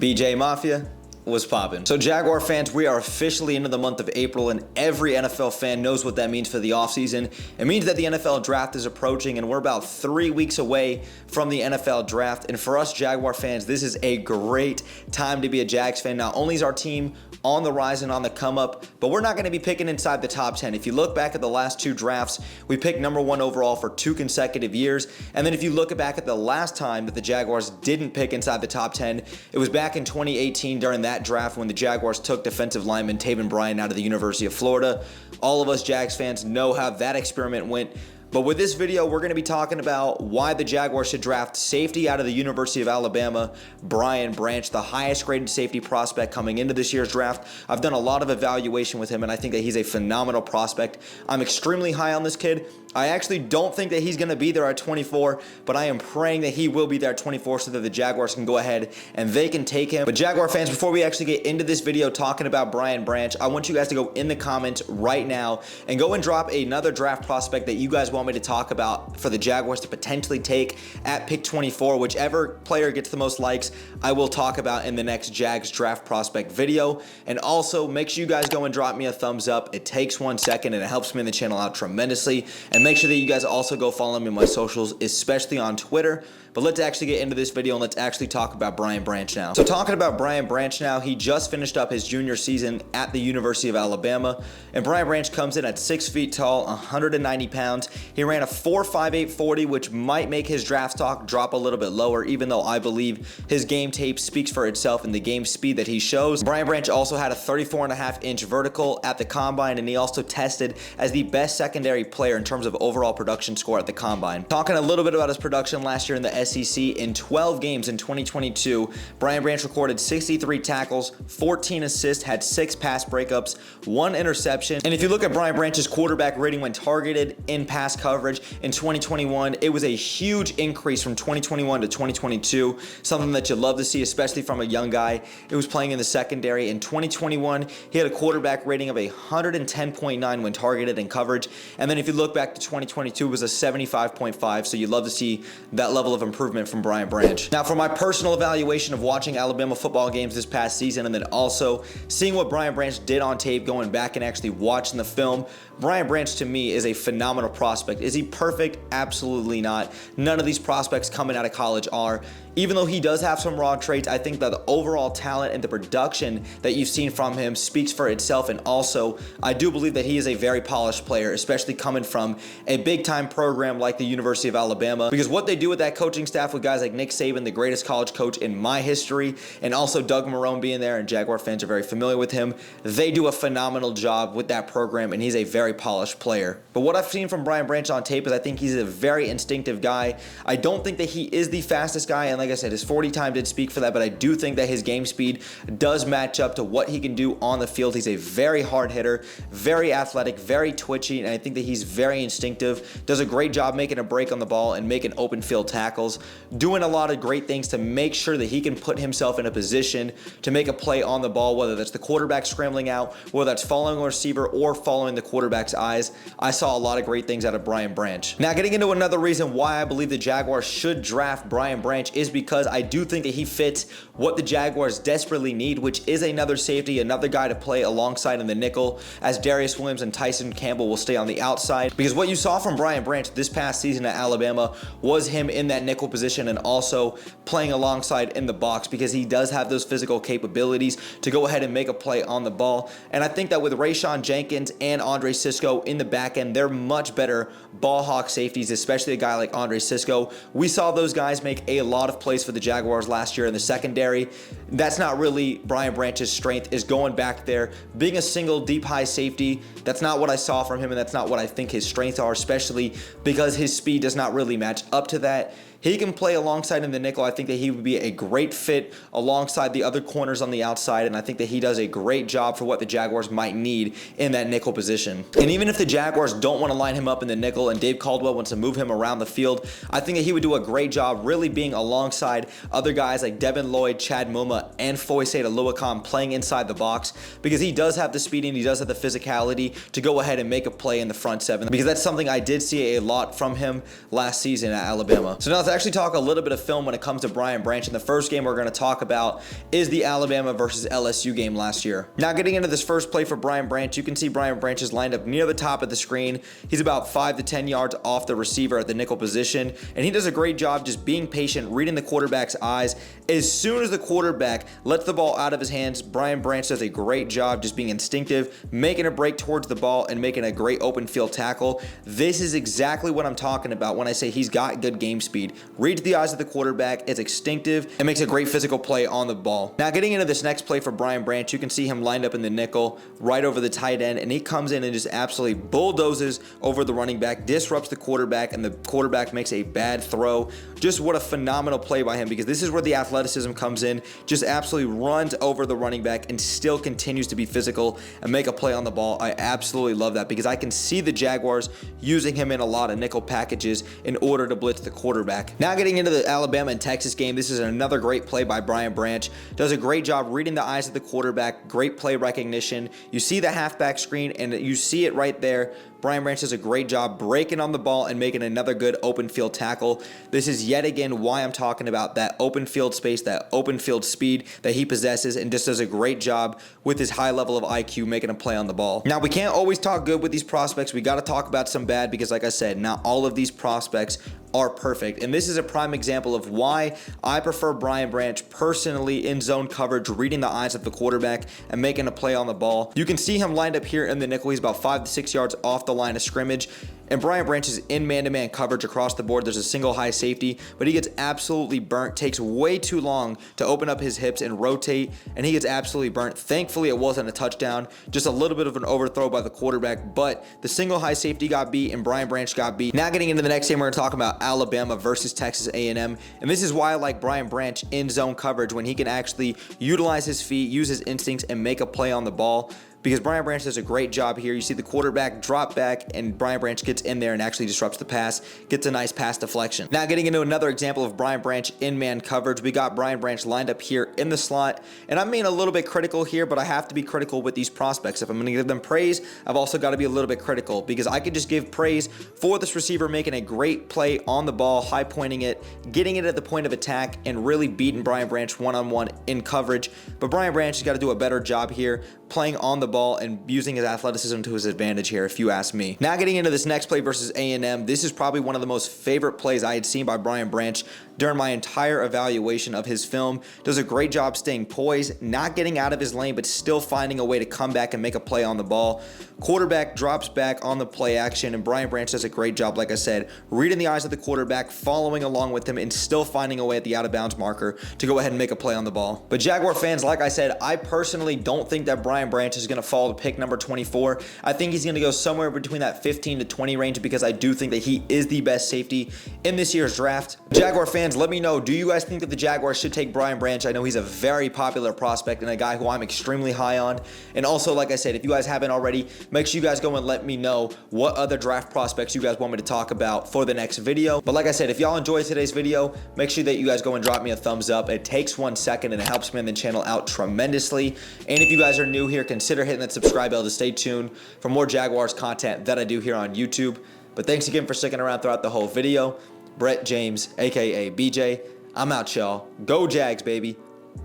BJ Mafia was popping. So Jaguar fans, we are officially into the month of April, and every NFL fan knows what that means for the offseason. It means that the NFL draft is approaching, and we're about 3 weeks away from the NFL draft. And for us Jaguar fans, this is a great time to be a Jags fan. Not only is our team on the rise and on the come up, but we're not going to be picking inside the top 10. If you look back at the last 2 drafts, we picked #1 overall for 2 consecutive years. And then if you look back at the last time that the Jaguars didn't pick inside the top 10, it was back in 2018 during that draft when the Jaguars took defensive lineman Taven Bryan out of the University of Florida. All of us Jags fans know how that experiment went. But with this video, we're going to be talking about why the Jaguars should draft safety out of the University of Alabama, Brian Branch, the highest graded safety prospect coming into this year's draft. I've done a lot of evaluation with him, and I think that he's a phenomenal prospect. I'm extremely high on this kid. I actually don't think that he's going to be there at 24, but I am praying that he will be there at 24 so that the Jaguars can go ahead and they can take him. But Jaguar fans, before we actually get into this video talking about Brian Branch, I want you guys to go in the comments right now and go and drop another draft prospect that you guys want me to talk about for the Jaguars to potentially take at pick 24. Whichever player gets the most likes, I will talk about in the next Jags draft prospect video. And also, make sure you guys go and drop me a thumbs up. It takes 1 second and it helps me in the channel out tremendously. And make sure that you guys also go follow me on my socials, especially on Twitter. But let's actually get into this video and let's actually talk about Brian Branch now. So talking about Brian Branch now, he just finished up his junior season at the University of Alabama. And Brian Branch comes in at 6 feet tall, 190 pounds. He ran a 4.58 40, which might make his draft stock drop a little bit lower, even though I believe his game tape speaks for itself and the game speed that he shows. Brian Branch also had a 34.5-inch vertical at the combine, and he also tested as the best secondary player in terms of overall production score at the combine. Talking a little bit about his production last year in the SEC, in 12 games in 2022, Brian Branch recorded 63 tackles, 14 assists, had 6 pass breakups, 1 interception. And if you look at Brian Branch's quarterback rating when targeted in pass coverage in 2021, it was a huge increase from 2021 to 2022, something that you love to see, especially from a young guy who was playing in the secondary. In 2021, he had a quarterback rating of 110.9 when targeted in coverage. And then if you look back to 2022, it was a 75.5, so you love to see that level of improvement from Brian Branch. Now, for my personal evaluation of watching Alabama football games this past season, and then also seeing what Brian Branch did on tape, going back and actually watching the film, Brian Branch to me is a phenomenal prospect. Is he perfect? Absolutely not. None of these prospects coming out of college are. Even though he does have some raw traits, I think that the overall talent and the production that you've seen from him speaks for itself. And also, I do believe that he is a very polished player, especially coming from a big-time program like the University of Alabama. Because what they do with that coaching staff with guys like Nick Saban, the greatest college coach in my history, and also Doug Marrone being there, and Jaguar fans are very familiar with him, they do a phenomenal job with that program, and he's a very polished player. But what I've seen from Brian Branch on tape is I think he's a very instinctive guy. I don't think that he is the fastest guy, and like I said, his 40 time did speak for that, but I do think that his game speed does match up to what he can do on the field. He's a very hard hitter, very athletic, very twitchy, and I think that he's very instinctive, does a great job making a break on the ball and making open field tackles, doing a lot of great things to make sure that he can put himself in a position to make a play on the ball, whether that's the quarterback scrambling out, whether that's following a receiver or following the quarterback's eyes. I saw a lot of great things out of Brian Branch. Now, getting into another reason why I believe the Jaguars should draft Brian Branch is because I do think that he fits what the Jaguars desperately need, which is another safety, another guy to play alongside in the nickel, as Darius Williams and Tyson Campbell will stay on the outside. Because what you saw from Brian Branch this past season at Alabama was him in that nickel position and also playing alongside in the box, because he does have those physical capabilities to go ahead and make a play on the ball. And I think that with Rayshawn Jenkins and Andre Cisco in the back end, they're much better ball hawk safeties, especially a guy like Andre Cisco. We saw those guys make a lot of plays for the Jaguars last year in the secondary. That's not really Brian Branch's strength, is going back there, being a single deep high safety. That's not what I saw from him, and that's not what I think his strengths are, especially because his speed does not really match up to that. He can play alongside in the nickel. I think that he would be a great fit alongside the other corners on the outside, and I think that he does a great job for what the Jaguars might need in that nickel position. And even if the Jaguars don't want to line him up in the nickel and Dave Caldwell wants to move him around the field, I think that he would do a great job really being alongside other guys like Devin Lloyd, Chad Muma, and Foyesade Aluakam playing inside the box, because he does have the speed and he does have the physicality to go ahead and make a play in the front seven, because that's something I did see a lot from him last season at Alabama. So now let's let's actually talk a little bit of film when it comes to Brian Branch. And the first game we're going to talk about is the Alabama versus LSU game last year. Now, getting into this first play for Brian Branch, you can see Brian Branch is lined up near the top of the screen. He's about 5 to 10 yards off the receiver at the nickel position, and he does a great job just being patient, reading the quarterback's eyes. As soon as the quarterback lets the ball out of his hands, Brian Branch does a great job just being instinctive, making a break towards the ball, and making a great open field tackle. This is exactly what I'm talking about when I say he's got good game speed. Reads the eyes of the quarterback, is instinctive, and makes a great physical play on the ball. Now, getting into this next play for Brian Branch, you can see him lined up in the nickel right over the tight end, and he comes in and just absolutely bulldozes over the running back, disrupts the quarterback, and the quarterback makes a bad throw. Just what a phenomenal play by him, because this is where the athleticism comes in. Just absolutely runs over the running back and still continues to be physical and make a play on the ball. I absolutely love that, because I can see the Jaguars using him in a lot of nickel packages in order to blitz the quarterback. Now, getting into the Alabama and Texas game, this is another great play by Brian Branch. Does a great job reading the eyes of the quarterback, great play recognition. You see the halfback screen and you see it right there. Brian Branch does a great job breaking on the ball and making another good open field tackle. This is yet again why I'm talking about that open field space, that open field speed that he possesses, and just does a great job with his high level of IQ making a play on the ball. Now, we can't always talk good with these prospects. We got to talk about some bad, because like I said, not all of these prospects are perfect. And this is a prime example of why I prefer Brian Branch personally in zone coverage, reading the eyes of the quarterback and making a play on the ball. You can see him lined up here in the nickel. He's about 5 to 6 yards off the line of scrimmage. And Brian Branch is in man-to-man coverage across the board. There's a single high safety, but he gets absolutely burnt. Takes way too long to open up his hips and rotate, and he gets absolutely burnt. Thankfully, it wasn't a touchdown. Just a little bit of an overthrow by the quarterback, but the single high safety got beat, and Brian Branch got beat. Now, getting into the next game, we're going to talk about Alabama versus Texas A&M, and this is why I like Brian Branch in zone coverage, when he can actually utilize his feet, use his instincts, and make a play on the ball. Because Brian Branch does a great job here. You see the quarterback drop back, and Brian Branch gets in there and actually disrupts the pass, gets a nice pass deflection. Now, getting into another example of Brian Branch in man coverage, we got Brian Branch lined up here in the slot, and I'm being a little bit critical here, but I have to be critical with these prospects. If I'm going to give them praise, I've also got to be a little bit critical, because I could just give praise for this receiver making a great play on the ball, high pointing it, getting it at the point of attack, and really beating Brian Branch one-on-one in coverage. But Brian Branch has got to do a better job here playing on the ball and using his athleticism to his advantage here, if you ask me. Now, getting into this next play versus A&M, this is probably one of the most favorite plays I had seen by Brian Branch during my entire evaluation of his film. Does a great job staying poised, not getting out of his lane, but still finding a way to come back and make a play on the ball. Quarterback drops back on the play action, and Brian Branch does a great job, like I said, reading the eyes of the quarterback, following along with him, and still finding a way at the out-of-bounds marker to go ahead and make a play on the ball. But Jaguar fans, like I said, I personally don't think that Brian Branch is going to fall to pick number 24. I think he's going to go somewhere between that 15 to 20 range, because I do think that he is the best safety in this year's draft. Jaguar fans, let me know, do you guys think that the Jaguars should take Brian Branch? I know he's a very popular prospect and a guy who I'm extremely high on. And also, like I said, if you guys haven't already, make sure you guys go and let me know what other draft prospects you guys want me to talk about for the next video. But like I said, if y'all enjoyed today's video, make sure that you guys go and drop me a thumbs up. It takes 1 second and it helps me on the channel out tremendously. And if you guys are new here, consider hitting that subscribe bell to stay tuned for more Jaguars content that I do here on YouTube. But thanks again for sticking around throughout the whole video. Brett James, aka BJ, I'm out, y'all. Go Jags, baby.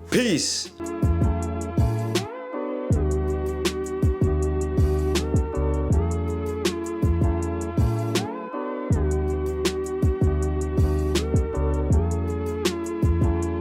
Peace.